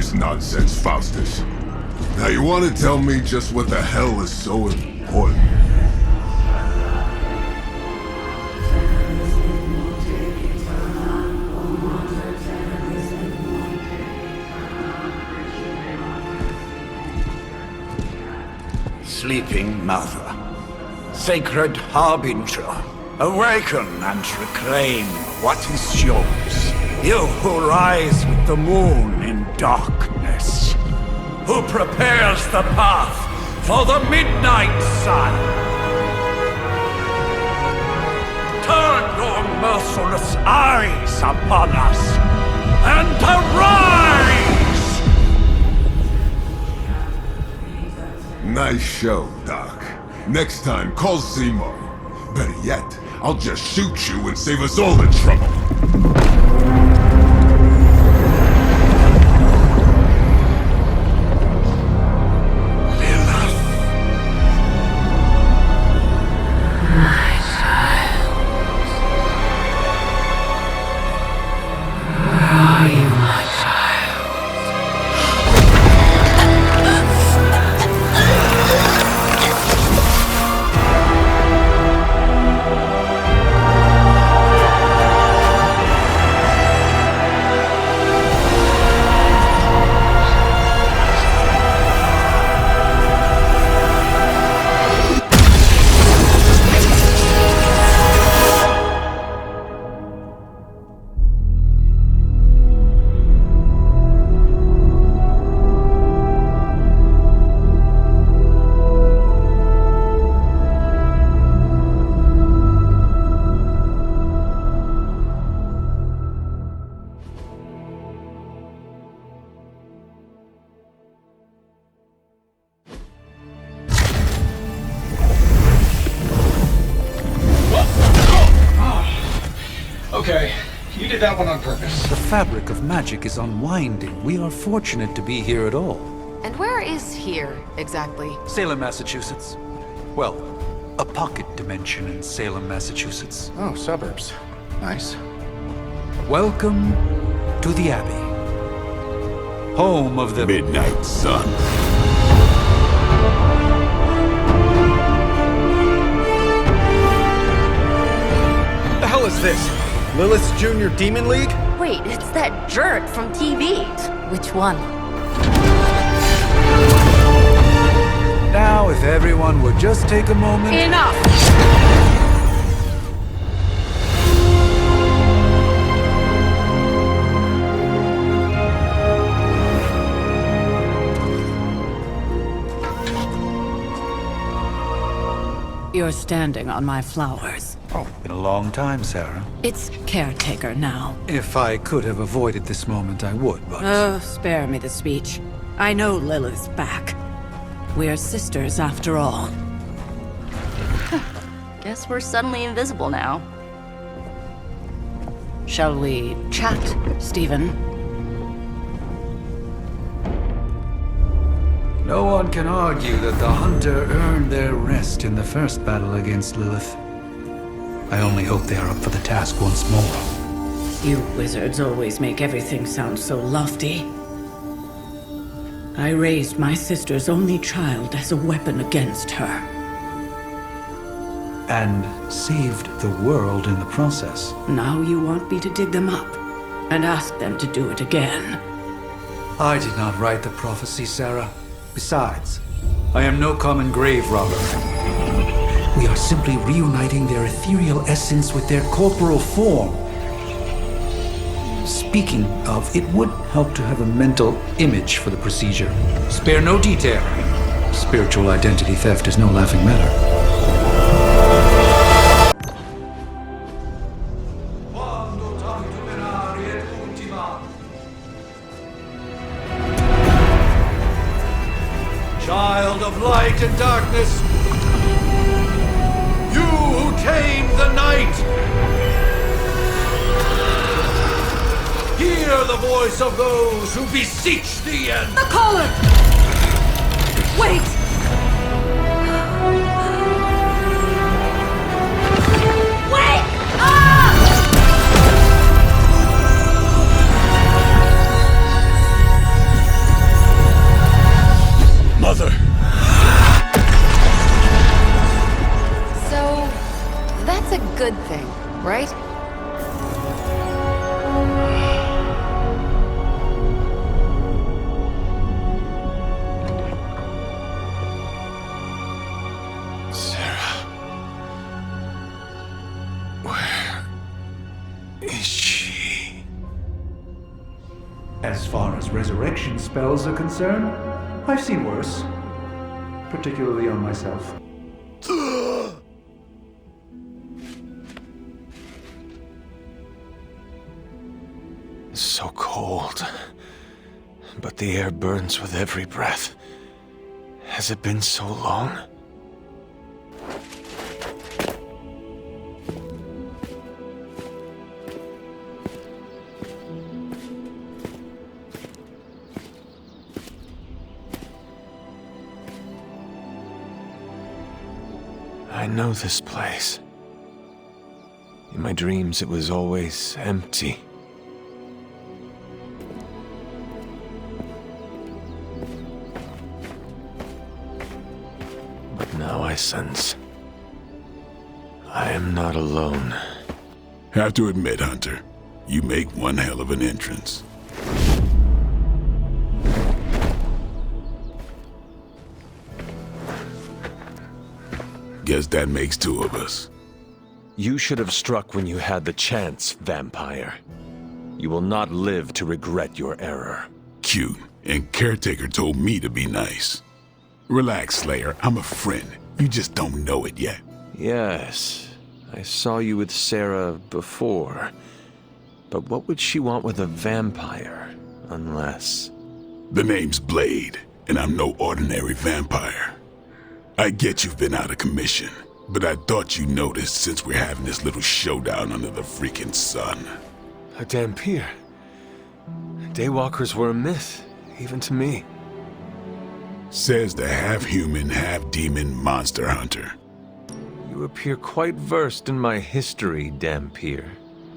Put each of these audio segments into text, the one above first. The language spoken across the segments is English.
this nonsense, Faustus. Now you want to tell me just what the hell is so important? Sleeping Mother, sacred harbinger, awaken and reclaim what is yours. You who rise with the moon in darkness, who prepares the path for the midnight sun. Turn your merciless eyes upon us, and arise! Nice show, Doc. Next time, call Seymour. Better yet, I'll just shoot you and save us all the trouble. Okay, you did that one on purpose. The fabric of magic is unwinding. We are fortunate to be here at all. And where is here, exactly? Salem, Massachusetts. Well, a pocket dimension in Salem, Massachusetts. Oh, suburbs. Nice. Welcome to the Abbey. Home of the Midnight Sun. What the hell is this? Lilith's Junior Demon League? Wait, it's that jerk from TV. Which one? Now, if everyone would just take a moment... Enough! You're standing on my flowers. Oh, been a long time, Sarah. It's caretaker now. If I could have avoided this moment, I would, but... Oh, spare me the speech. I know Lilith's back. We're sisters after all. Guess we're suddenly invisible now. Shall we chat, Stephen? No one can argue that the Hunter earned their rest in the first battle against Lilith. I only hope they are up for the task once more. You wizards always make everything sound so lofty. I raised my sister's only child as a weapon against her. And saved the world in the process. Now you want me to dig them up and ask them to do it again. I did not write the prophecy, Sarah. Besides, I am no common grave robber. We are simply reuniting their ethereal essence with their corporal form. Speaking of, it would help to have a mental image for the procedure. Spare no detail. Spiritual identity theft is no laughing matter. Child of light and darkness, you who tame the night, hear the voice of those who beseech thee and... The collar! Wait! Wait! Ah! right? Sarah. Where is she? As far as resurrection spells are concerned, I've seen worse. Particularly on myself. So cold. But the air burns with every breath. Has it been so long? I know this place. In my dreams, it was always empty. But now I sense I am not alone. Have to admit, Hunter, you make one hell of an entrance. Guess that makes two of us. You should have struck when you had the chance, vampire. You will not live to regret your error. Cute, and Caretaker told me to be nice. Relax, Slayer, I'm a friend. You just don't know it yet. Yes, I saw you with Sarah before. But what would she want with a vampire, unless... The name's Blade, and I'm no ordinary vampire. I get you've been out of commission, but I thought you noticed since we're having this little showdown under the freaking sun. A Dampier. Daywalkers were a myth, even to me. Says the half-human, half-demon monster hunter. You appear quite versed in my history, Dampier.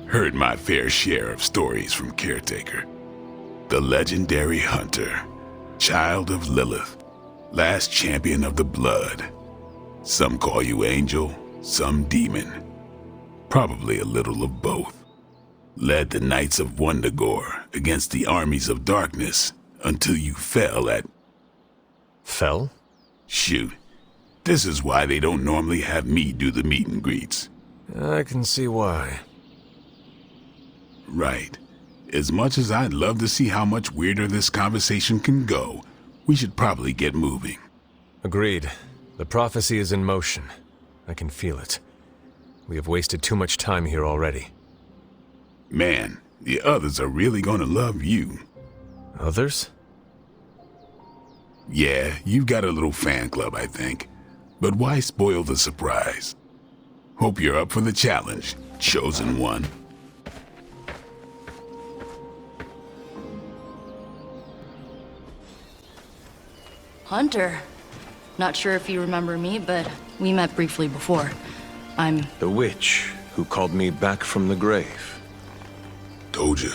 Heard my fair share of stories from Caretaker. The legendary hunter, child of Lilith, last champion of the blood. Some call you angel, some demon. Probably a little of both. Led the Knights of Wundagore against the armies of darkness until you fell at... Fell? Shoot. This is why they don't normally have me do the meet and greets. I can see why. Right. As much as I'd love to see how much weirder this conversation can go, we should probably get moving. Agreed. The prophecy is in motion. I can feel it. We have wasted too much time here already. Man, the others are really gonna love you. Others? Yeah, you've got a little fan club, I think. But why spoil the surprise? Hope you're up for the challenge, chosen one. Hunter. Not sure if you remember me, but we met briefly before. I'm... The witch who called me back from the grave. Told you.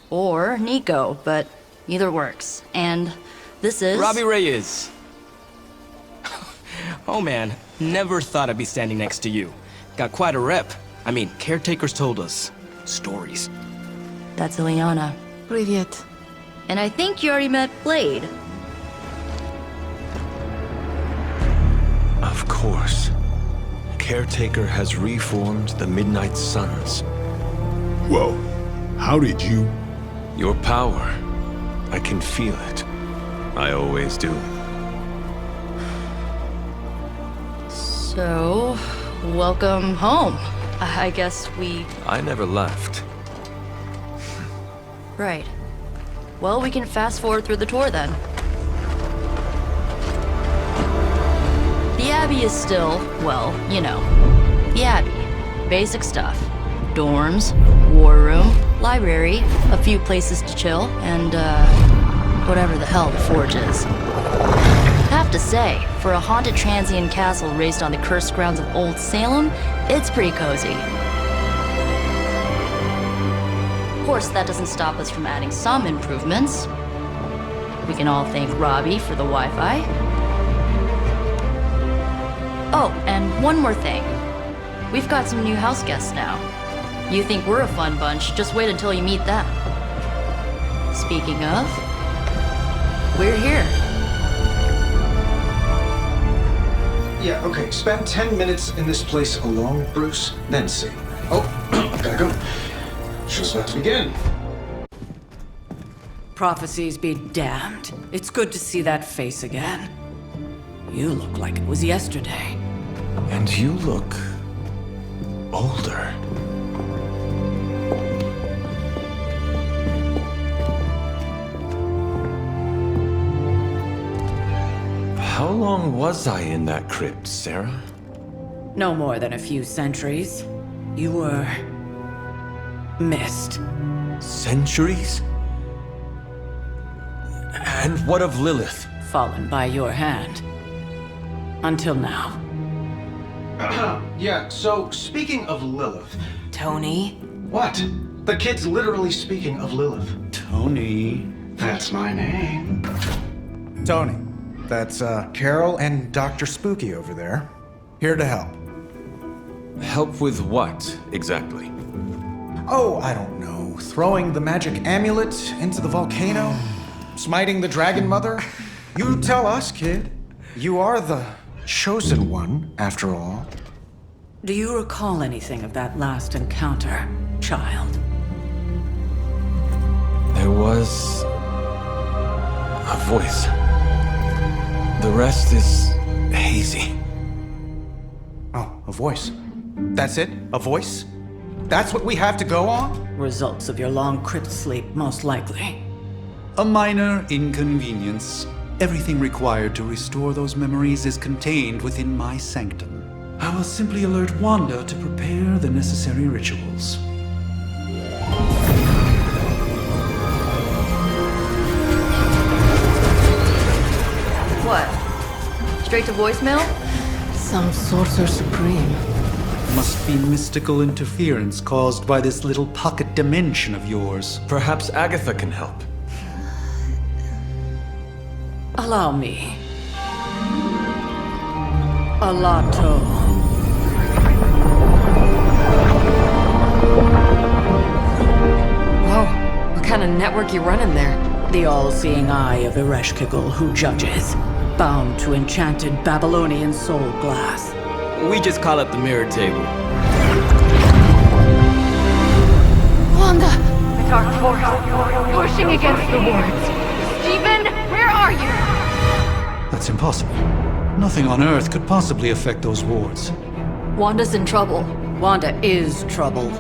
Or Nico, but either works. And this is... Robbie Reyes. Oh man, never thought I'd be standing next to you. Got quite a rep. I mean, caretakers told us stories. That's Ileana. Привет. And I think you already met Blade. Of course. Caretaker has reformed the Midnight Suns. Whoa, how did you... Your power. I can feel it. I always do. So, welcome home. I guess we... I never left. Right. Well, we can fast forward through the tour then. The Abbey is still, well, you know, the Abbey. Basic stuff. Dorms, war room, library, a few places to chill, and, whatever the hell the Forge is. Have to say, for a haunted transient castle raised on the cursed grounds of Old Salem, it's pretty cozy. Of course, that doesn't stop us from adding some improvements. We can all thank Robbie for the Wi-Fi. Oh, and one more thing. We've got some new house guests now. You think we're a fun bunch, just wait until you meet them. Speaking of, we're here. Yeah, okay. Spend 10 minutes in this place alone, Bruce, then see. Oh, gotta go. Show's about to begin. Prophecies be damned. It's good to see that face again. You look like it was yesterday. And you look older. How long was I in that crypt, Sarah? No more than a few centuries. You were... missed. Centuries? And what of Lilith? Fallen by your hand. Until now. Yeah, so speaking of Lilith. Tony? What? The kid's literally speaking of Lilith. Tony. That's my name. Tony. That's, Carol and Dr. Spooky over there. Here to help. Help with what, exactly? Oh, I don't know. Throwing the magic amulet into the volcano? Smiting the Dragon Mother? You tell us, kid. You are the chosen one, after all. Do you recall anything of that last encounter, child? There was... a voice. The rest is hazy. Oh, a voice. That's it? A voice? That's what we have to go on? Results of your long crypt sleep, most likely. A minor inconvenience. Everything required to restore those memories is contained within my sanctum. I will simply alert Wanda to prepare the necessary rituals. What? Straight to voicemail? Some sorcerer supreme. Must be mystical interference caused by this little pocket dimension of yours. Perhaps Agatha can help. Allow me. Alato. Whoa, what kind of network you running there? The all-seeing eye of Ereshkigal who judges, bound to enchanted Babylonian soul glass. We just call it the mirror table. Wanda! The dark force, pushing against the wards. Stephen, where are you? That's impossible. Nothing on Earth could possibly affect those wards. Wanda's in trouble. Wanda is trouble.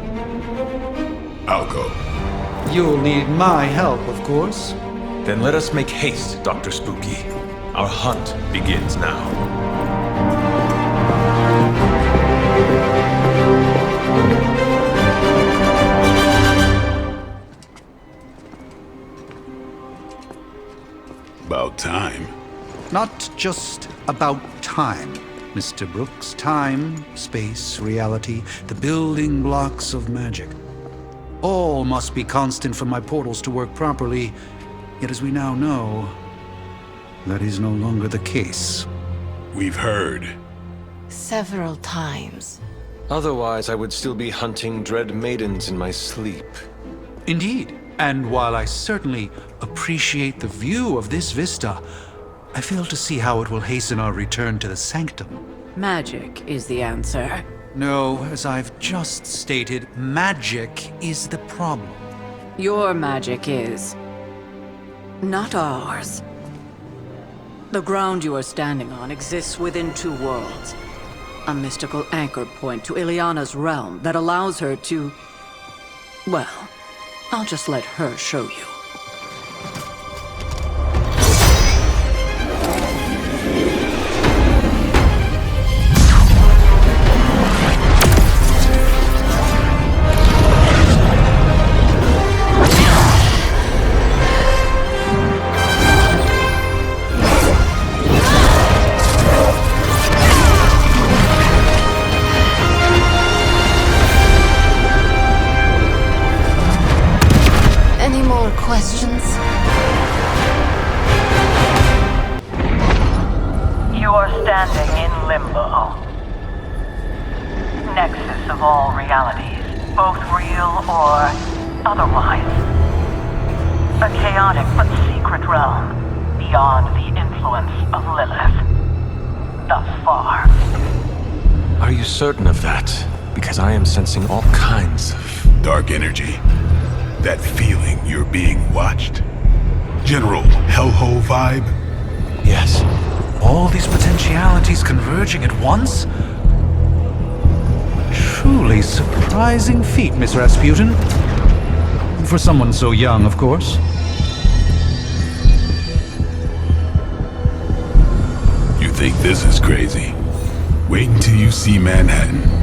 I'll go. You'll need my help, of course. Then let us make haste, Dr. Spooky. Our hunt begins now. About time. Not just about time, Mr. Brooks. Time, space, reality, the building blocks of magic. All must be constant for my portals to work properly, yet as we now know, that is no longer the case. We've heard. Several times. Otherwise, I would still be hunting dread maidens in my sleep. Indeed, and while I certainly appreciate the view of this vista, I fail to see how it will hasten our return to the sanctum. Magic is the answer. No, as I've just stated, magic is the problem. Your magic is... not ours. The ground you are standing on exists within two worlds. A mystical anchor point to Ileana's realm that allows her to... well, I'll just let her show you. Questions? You are standing in Limbo. nexus of all realities, both real or otherwise. A chaotic but secret realm, beyond the influence of Lilith. Thus far. Are you certain of that? Because I am sensing all kinds of... Dark energy. That feeling you're being watched. General hellhole vibe. Yes. All these potentialities converging at once? Truly surprising feat, Miss Rasputin. For someone so young, of course. You think this is crazy? Wait until you see Manhattan.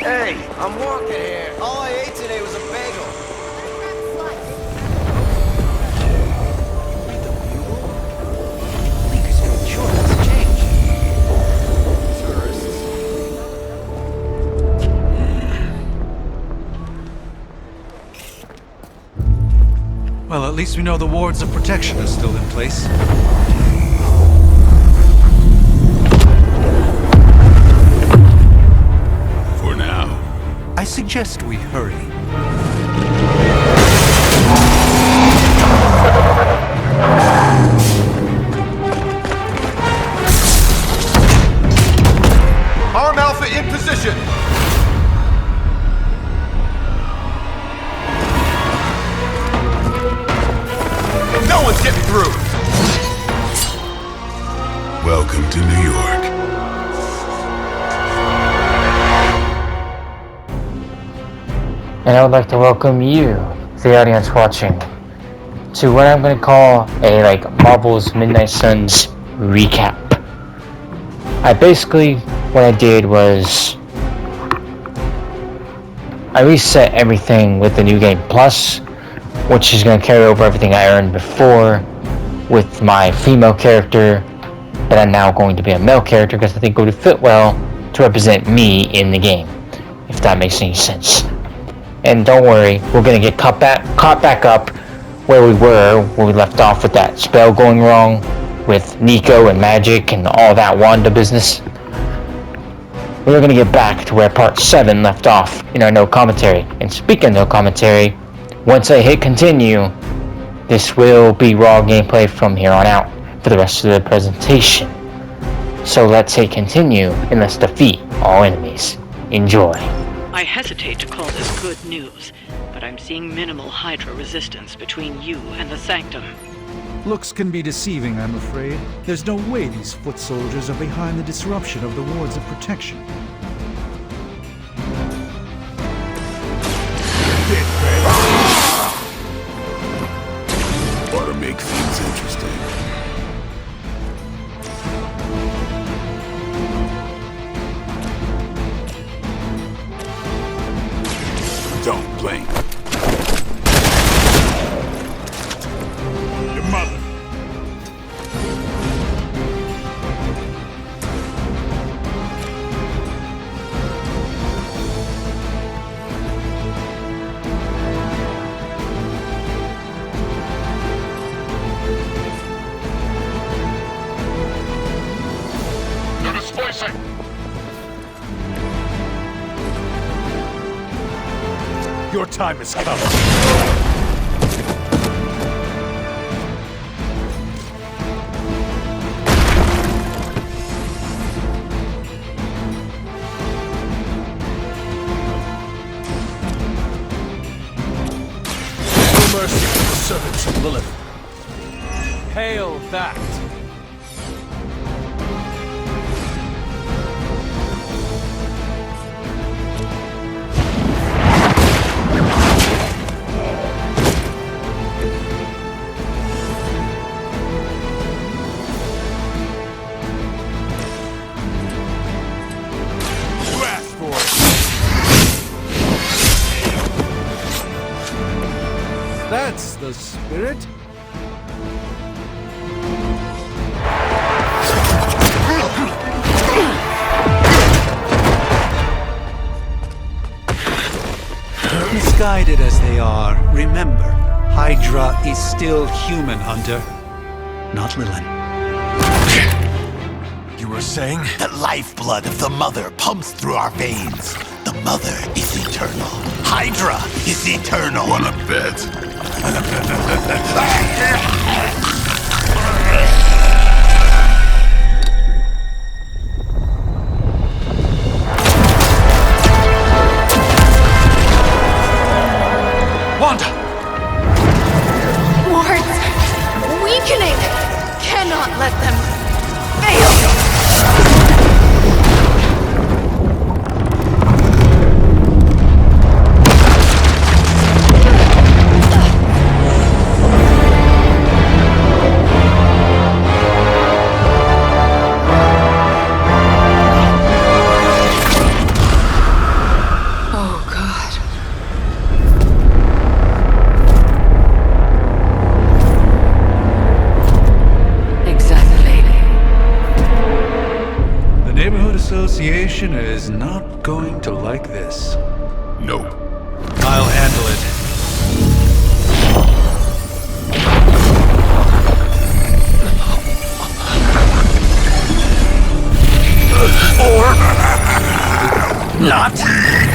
Hey, I'm walking here. All I ate today was a bagel. Well, at least we know the wards of protection are still in place. For now. I suggest we hurry. Arm Alpha in position. No one's getting through. Welcome to New York. And I would like to welcome you, the audience watching, to what I'm going to call a Marvel's Midnight Suns recap. What I did was I reset everything with the new game plus, which is going to carry over everything I earned before with my female character that I'm now going to be a male character because I think it would fit well to represent me in the game, if that makes any sense. And don't worry, we're going to get caught back up where we were when we left off with that spell going wrong with Nico and Magic and all that Wanda business. We're going to get back to where part 7 left off in our no commentary. And speaking of no commentary, once I hit continue, this will be raw gameplay from here on out for the rest of the presentation. So let's hit continue and let's defeat all enemies. Enjoy. I hesitate to call this good news, but I'm seeing minimal Hydra resistance between you and the Sanctum. Looks can be deceiving, I'm afraid. There's no way these foot soldiers are behind the disruption of the wards of protection. Ought to make things interesting. Don't blink. Your mother. They're displacing. Your time is coming. No mercy for the servants of Lilith. Hail that! That's the spirit. misguided as they are, remember, Hydra is still human, Hunter. Not Lilith. You were saying? The lifeblood of the Mother pumps through our veins. The Mother is eternal. Hydra is eternal. Wanna bet? Wanda! Wards! Weakening! Cannot let them fail! Association is not going to like this. Nope. I'll handle it. Or not. We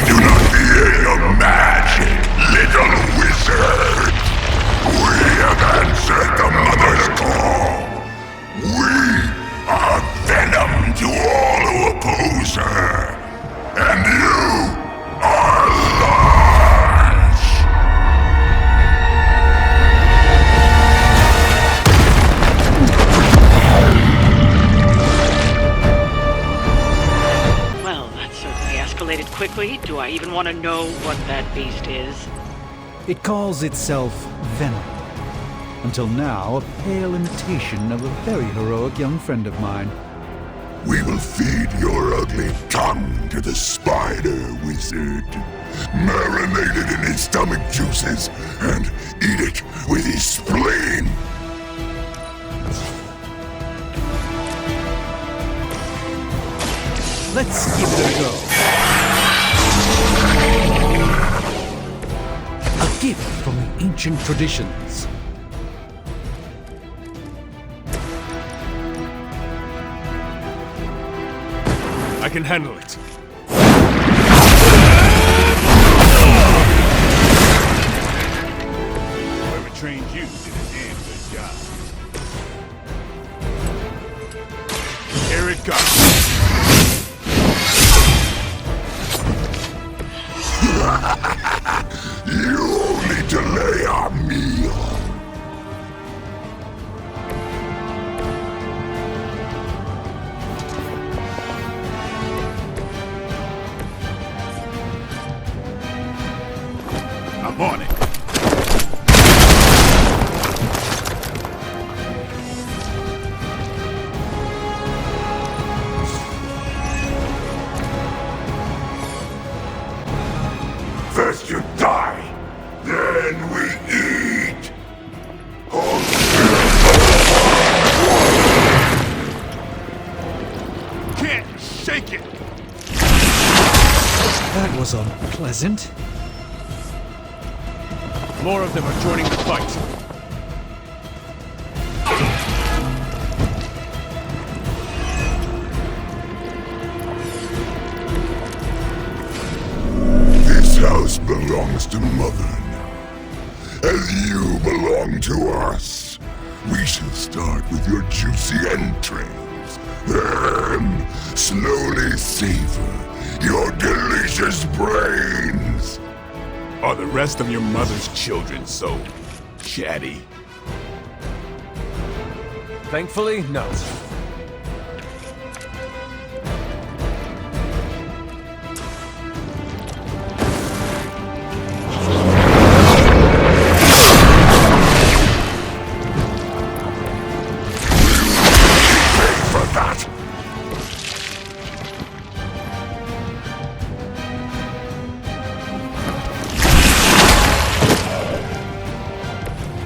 do not fear your magic, little wizard. We have answered the Mother's call. We are venom to all who oppose her. And you are large. Well, that certainly escalated quickly. Do I even want to know what that beast is? It calls itself Venom. Until now, a pale imitation of a very heroic young friend of mine. We will feed your ugly tongue to the spider wizard. Marinate it in his stomach juices and eat it with his spleen. Let's give it a go. A gift from the ancient traditions. I can handle it. Whoever trained you did a damn good job. Here it comes. You only delay our meal. I'm on it. First you die, then we eat. Can't shake it. That was unpleasant. More of them are joining the fight. This house belongs to Mother now. As you belong to us. We shall start with your juicy entrails. Then slowly savor your delicious brains. Are the rest of your mother's children so chatty? Thankfully, no.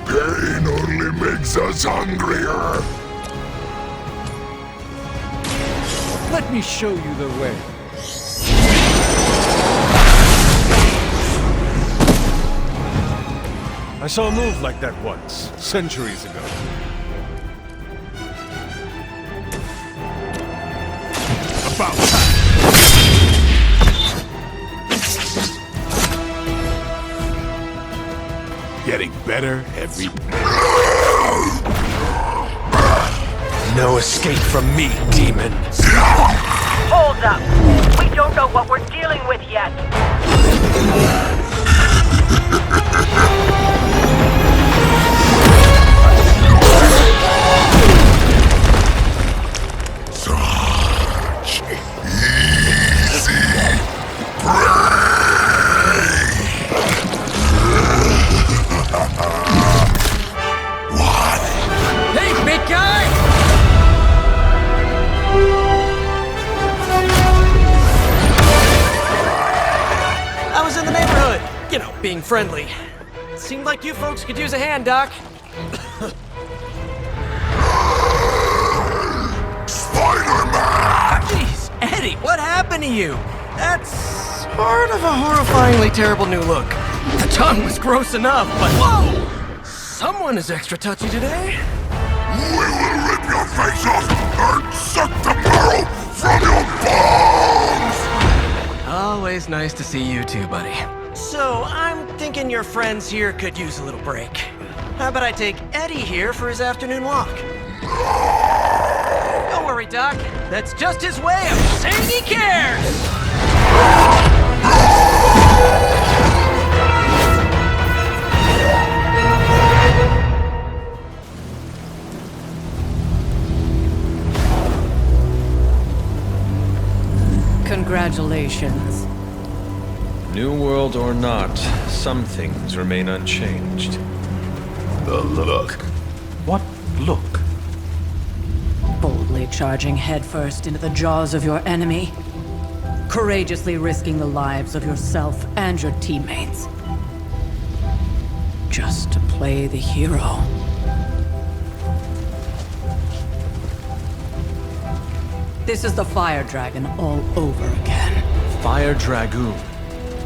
Pain only makes us hungrier. Let me show you the way. I saw a move like that once, centuries ago. About time. Getting better every No escape from me, demon. Hold up. We don't know what we're dealing with yet. Such easy prey. What? Hey, big guy! I was in the neighborhood. You know, being friendly. Seemed like you folks could use a hand, Doc. Spider-Man! Jeez, Eddie, what happened to you? That's sort of a horrifyingly terrible new look. The tongue was gross enough, but whoa! Someone is extra touchy today. We will rip your face off and suck the marrow from your bones! Always nice to see you too, buddy. So, I'm thinking your friends here could use a little break. How about I take Eddie here for his afternoon walk? Don't worry, Doc. That's just his way of saying he cares! Congratulations. New world or not, some things remain unchanged. the look. What look? Boldly charging headfirst into the jaws of your enemy. Courageously risking the lives of yourself and your teammates. Just to play the hero. This is the Fire Dragon all over again. Fire Dragoon.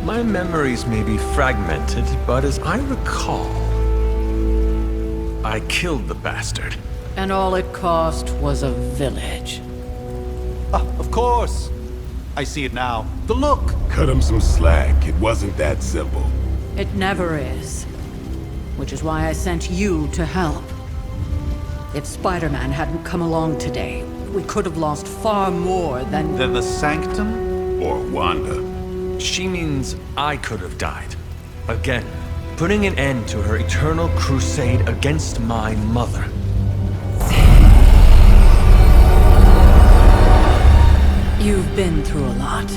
My memories may be fragmented, but as I recall, I killed the bastard. And all it cost was a village. Of course. I see it now. The look. Cut him some slack. It wasn't that simple. It never is. Which is why I sent you to help. If Spider-Man hadn't come along today, we could have lost far more than... Then the sanctum? Or Wanda. She means I could have died. Again, putting an end to her eternal crusade against my mother. You've been through a lot.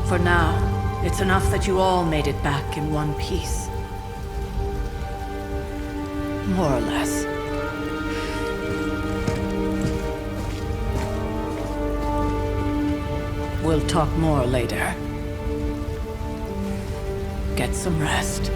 For now, it's enough that you all made it back in one piece. More or less. We'll talk more later. Get some rest.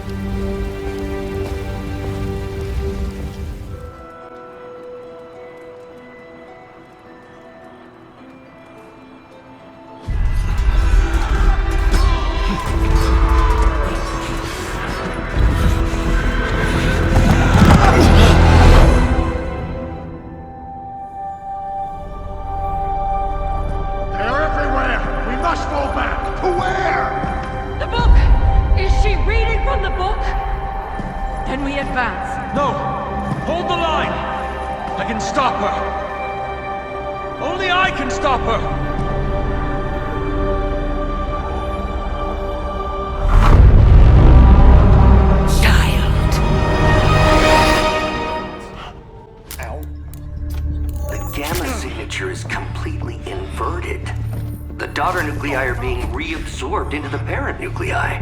Into the parent nuclei,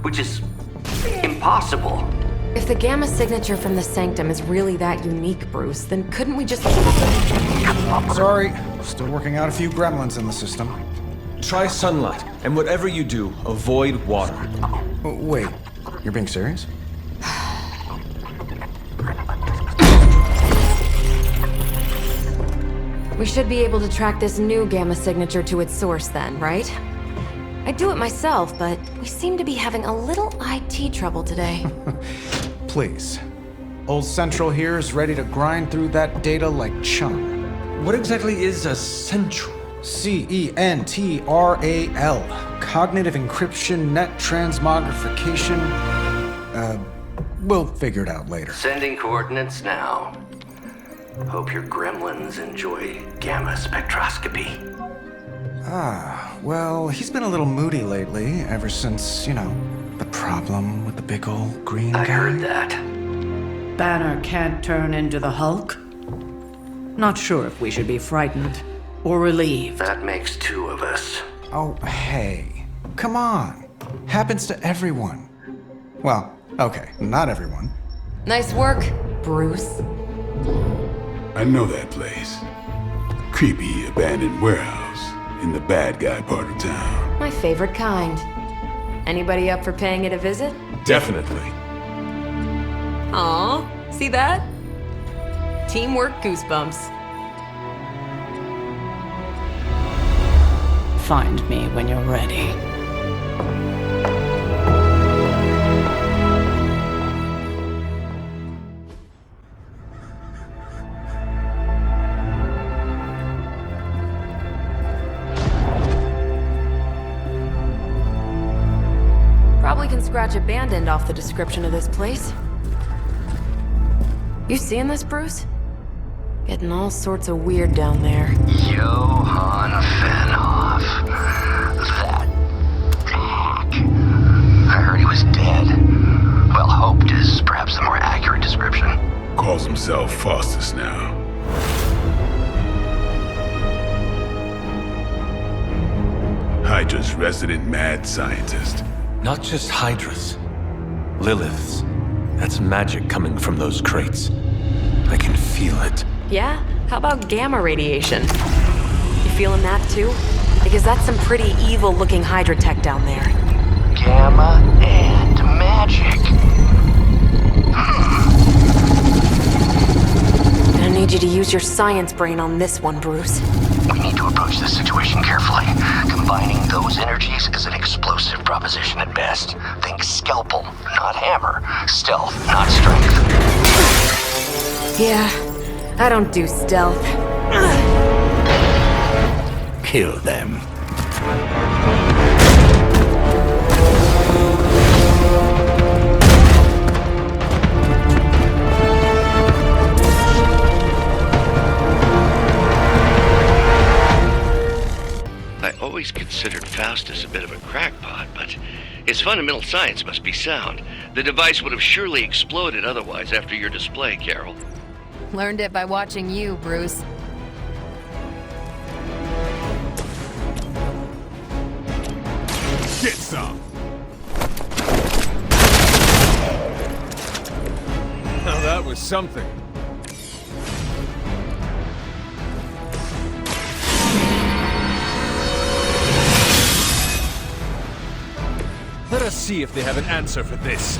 which is impossible. If the gamma signature from the sanctum is really that unique, Bruce, then couldn't we just... Sorry, still working out a few gremlins in the system. Try sunlight, and whatever you do, avoid water. Wait, you're being serious? We should be able to track this new gamma signature to its source then, right? I'd do it myself, but we seem to be having a little IT IT trouble today. Please. Old Central here is ready to grind through that data like chum. What exactly is a central? CENTRAL. Cognitive encryption, net transmogrification. We'll figure it out later. Sending coordinates now. Hope your gremlins enjoy gamma spectroscopy. Well, he's been a little moody lately, ever since, the problem with the big old green guy. I heard that. Banner can't turn into the Hulk? Not sure if we should be frightened or relieved. That makes two of us. Oh, hey. Come on. Happens to everyone. Well, okay, not everyone. Nice work, Bruce. I know that place. Creepy abandoned warehouse in the bad guy part of town. My favorite kind. Anybody up for paying it a visit? Definitely. Aw, see that? Teamwork goosebumps. Find me when you're ready. Probably can scratch abandoned off the description of this place. You seeing this, Bruce? Getting all sorts of weird down there. Johann Fenhoff. That hack. I heard he was dead. Well, hoped is perhaps the more accurate description. Calls himself Faustus now. Hydra's resident mad scientist. Not just Hydra's. Lilith's. That's magic coming from those crates. I can feel it. Yeah? How about gamma radiation? You feeling that too? Because that's some pretty evil-looking Hydra tech down there. Gamma and magic. Gonna need you to use your science brain on this one, Bruce. We need to approach this situation carefully. Combining those energies is an explosive proposition at best. Think scalpel, not hammer. Stealth, not strength. Yeah, I don't do stealth. Kill them. I always considered Faustus a bit of a crackpot, but his fundamental science must be sound. The device would have surely exploded otherwise after your display, Carol. Learned it by watching you, Bruce. Get some! Now that was something. Let us see if they have an answer for this.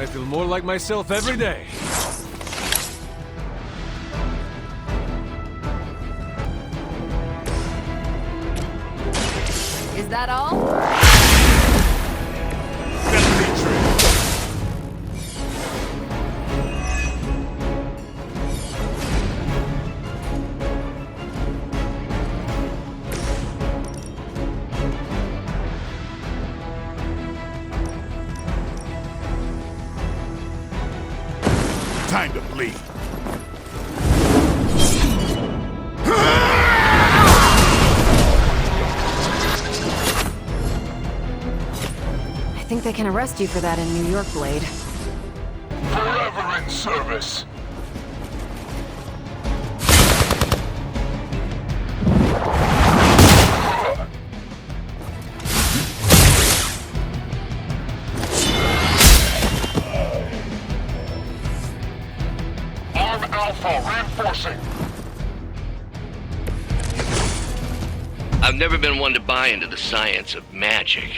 I feel more like myself every day. Is that all? Time to bleed. I think they can arrest you for that in New York, Blade. Forever in service. Confirm Alpha, reinforcing. I've never been one to buy into the science of magic,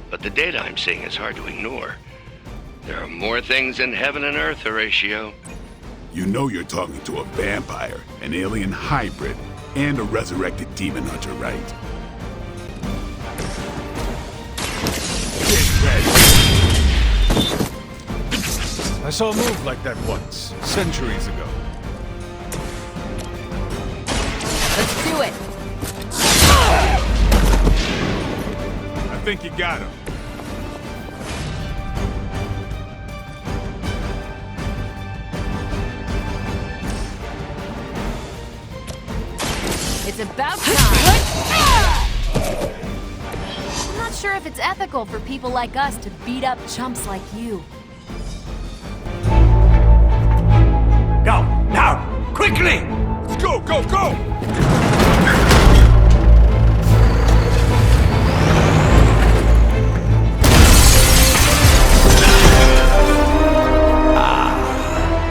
but the data I'm seeing is hard to ignore. There are more things in heaven and earth, Horatio. You know you're talking to a vampire, an alien hybrid, and a resurrected demon hunter, right? Get ready. I saw a move like that once, centuries ago. Let's do it. I think you got him. It's about time. I'm not sure if it's ethical for people like us to beat up chumps like you. Go, now, quickly! Let's go, go, go!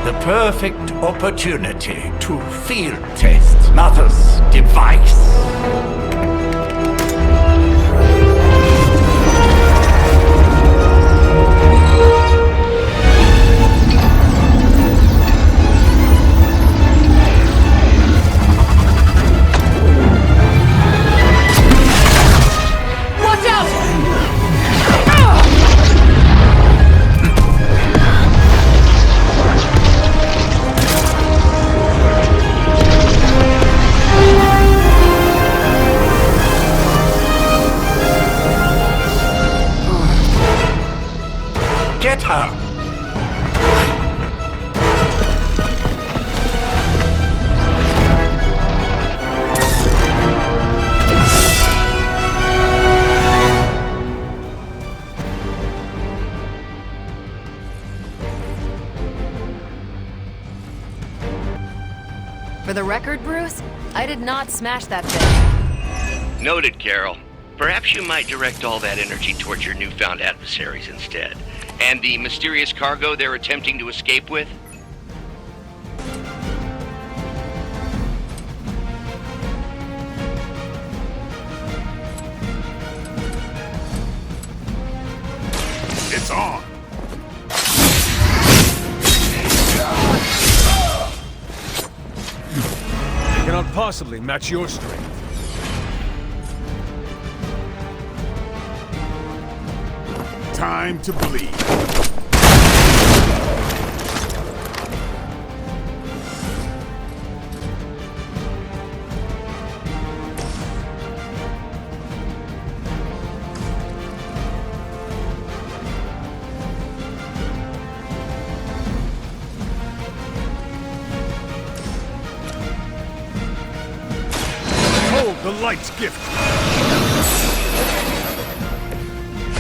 The perfect opportunity to field test Mother's device. Watch out! Get her! For the record, Bruce, I did not smash that thing. Noted, Carol. Perhaps you might direct all that energy towards your newfound adversaries instead. And the mysterious cargo they're attempting to escape with? It's on. Cannot possibly match your strength. Time to bleed. Hold the light's gift.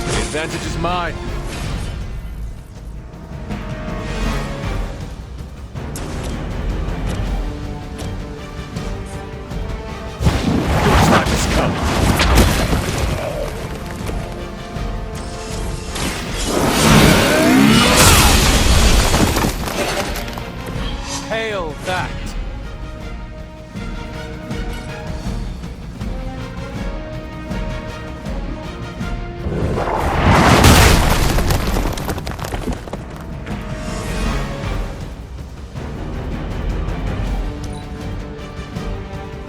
The advantage is mine. Your time has come. Hail that.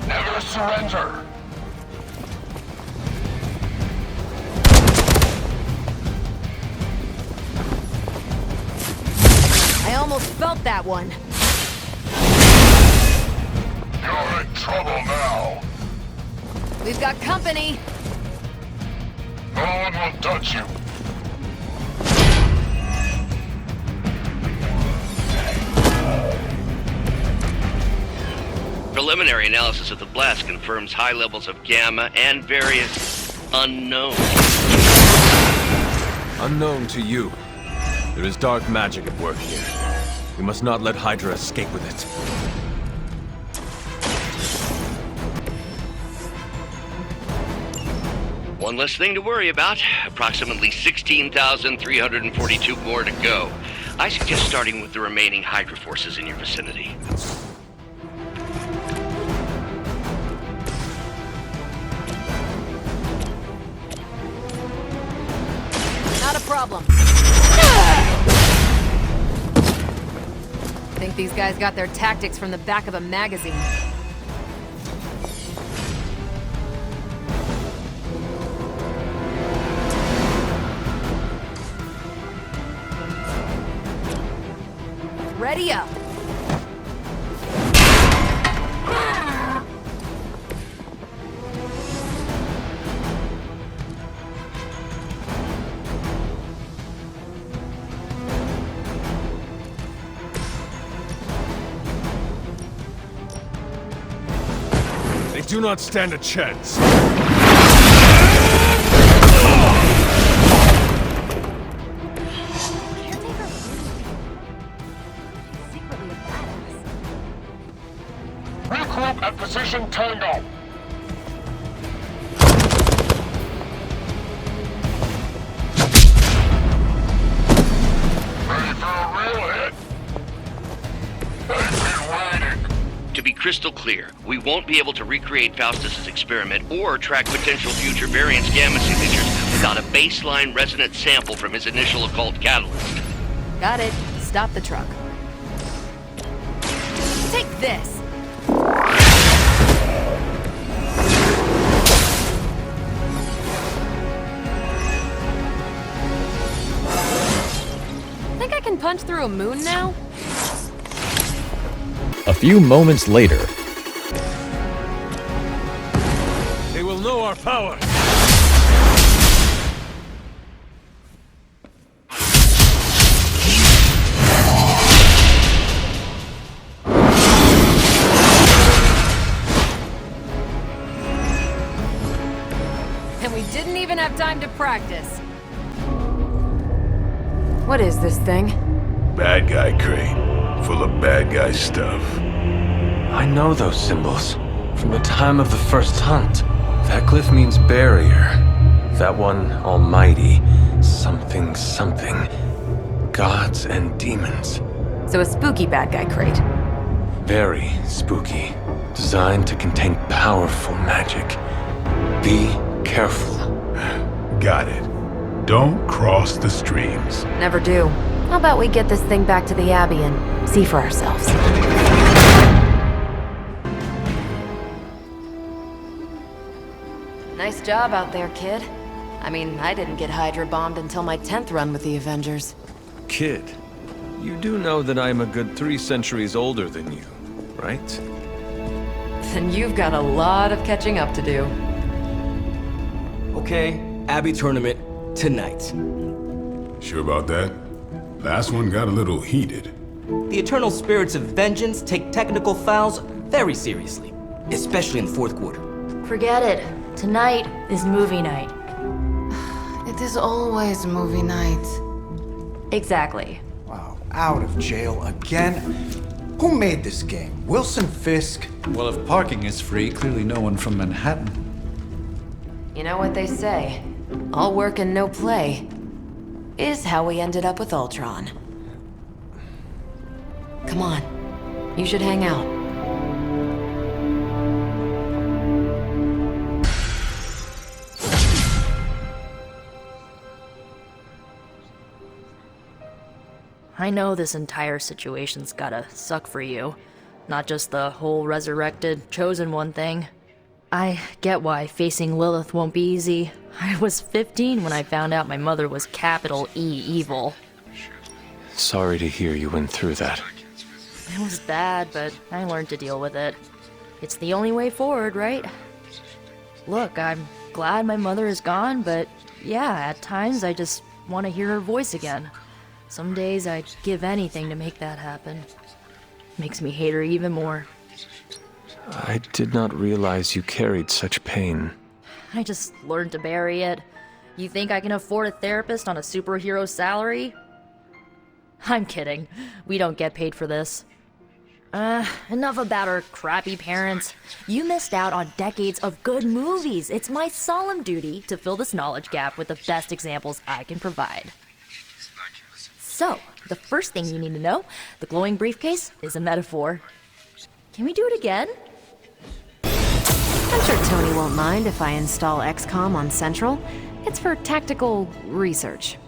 Never surrender. I almost felt that one. You're in trouble now. We've got company. No one will touch you. Preliminary analysis of the blast confirms high levels of gamma and various unknowns. Unknown to you. There is dark magic at work here. We must not let Hydra escape with it. One less thing to worry about. Approximately 16,342 more to go. I suggest starting with the remaining Hydra forces in your vicinity. Not a problem. Think these guys got their tactics from the back of a magazine. Ready up. They do not stand a chance. Regroup at position Tango. Ready for a real hit? I've been waiting. To be crystal clear, we won't be able to recreate Faustus's experiment or track potential future variance gamma signatures without a baseline resonant sample from his initial occult catalyst. Got it. Stop the truck. Take this. Think I can punch through a moon now? A few moments later. They will know our power. And we didn't even have time to practice. What is this thing? Bad guy crate, full of bad guy stuff. I know those symbols from the time of the first hunt. That glyph means barrier. That one, almighty. Something, something. Gods and demons. So a spooky bad guy crate. Very spooky. Designed to contain powerful magic. Be careful. Got it. Don't cross the streams. Never do. How about we get this thing back to the Abbey and see for ourselves? Nice job out there, kid. I mean, I didn't get Hydra bombed until my 10th run with the Avengers. Kid, you do know that I'm a good 3 centuries older than you, right? Then you've got a lot of catching up to do. Okay, Abbey tournament tonight. Sure about that? Last one got a little heated. The Eternal Spirits of Vengeance take technical fouls very seriously, especially in the fourth quarter. Forget it. Tonight is movie night. It is always movie night. Exactly. Wow, out of jail again? Who made this game? Wilson Fisk? Well, if parking is free, clearly no one from Manhattan. You know what they say? All work and no play is how we ended up with Ultron. Come on, you should hang out. I know this entire situation's gotta suck for you. Not just the whole resurrected, chosen one thing. I get why facing Lilith won't be easy. I was 15 when I found out my mother was capital E evil. Sorry to hear you went through that. It was bad, but I learned to deal with it. It's the only way forward, right? Look, I'm glad my mother is gone, but yeah, at times I just want to hear her voice again. Some days I'd give anything to make that happen. Makes me hate her even more. I did not realize you carried such pain. I just learned to bury it. You think I can afford a therapist on a superhero salary? I'm kidding. We don't get paid for this. Enough about our crappy parents. You missed out on decades of good movies. It's my solemn duty to fill this knowledge gap with the best examples I can provide. So, the first thing you need to know, the glowing briefcase is a metaphor. Can we do it again? I'm sure Tony won't mind if I install XCOM on Central. It's for tactical research.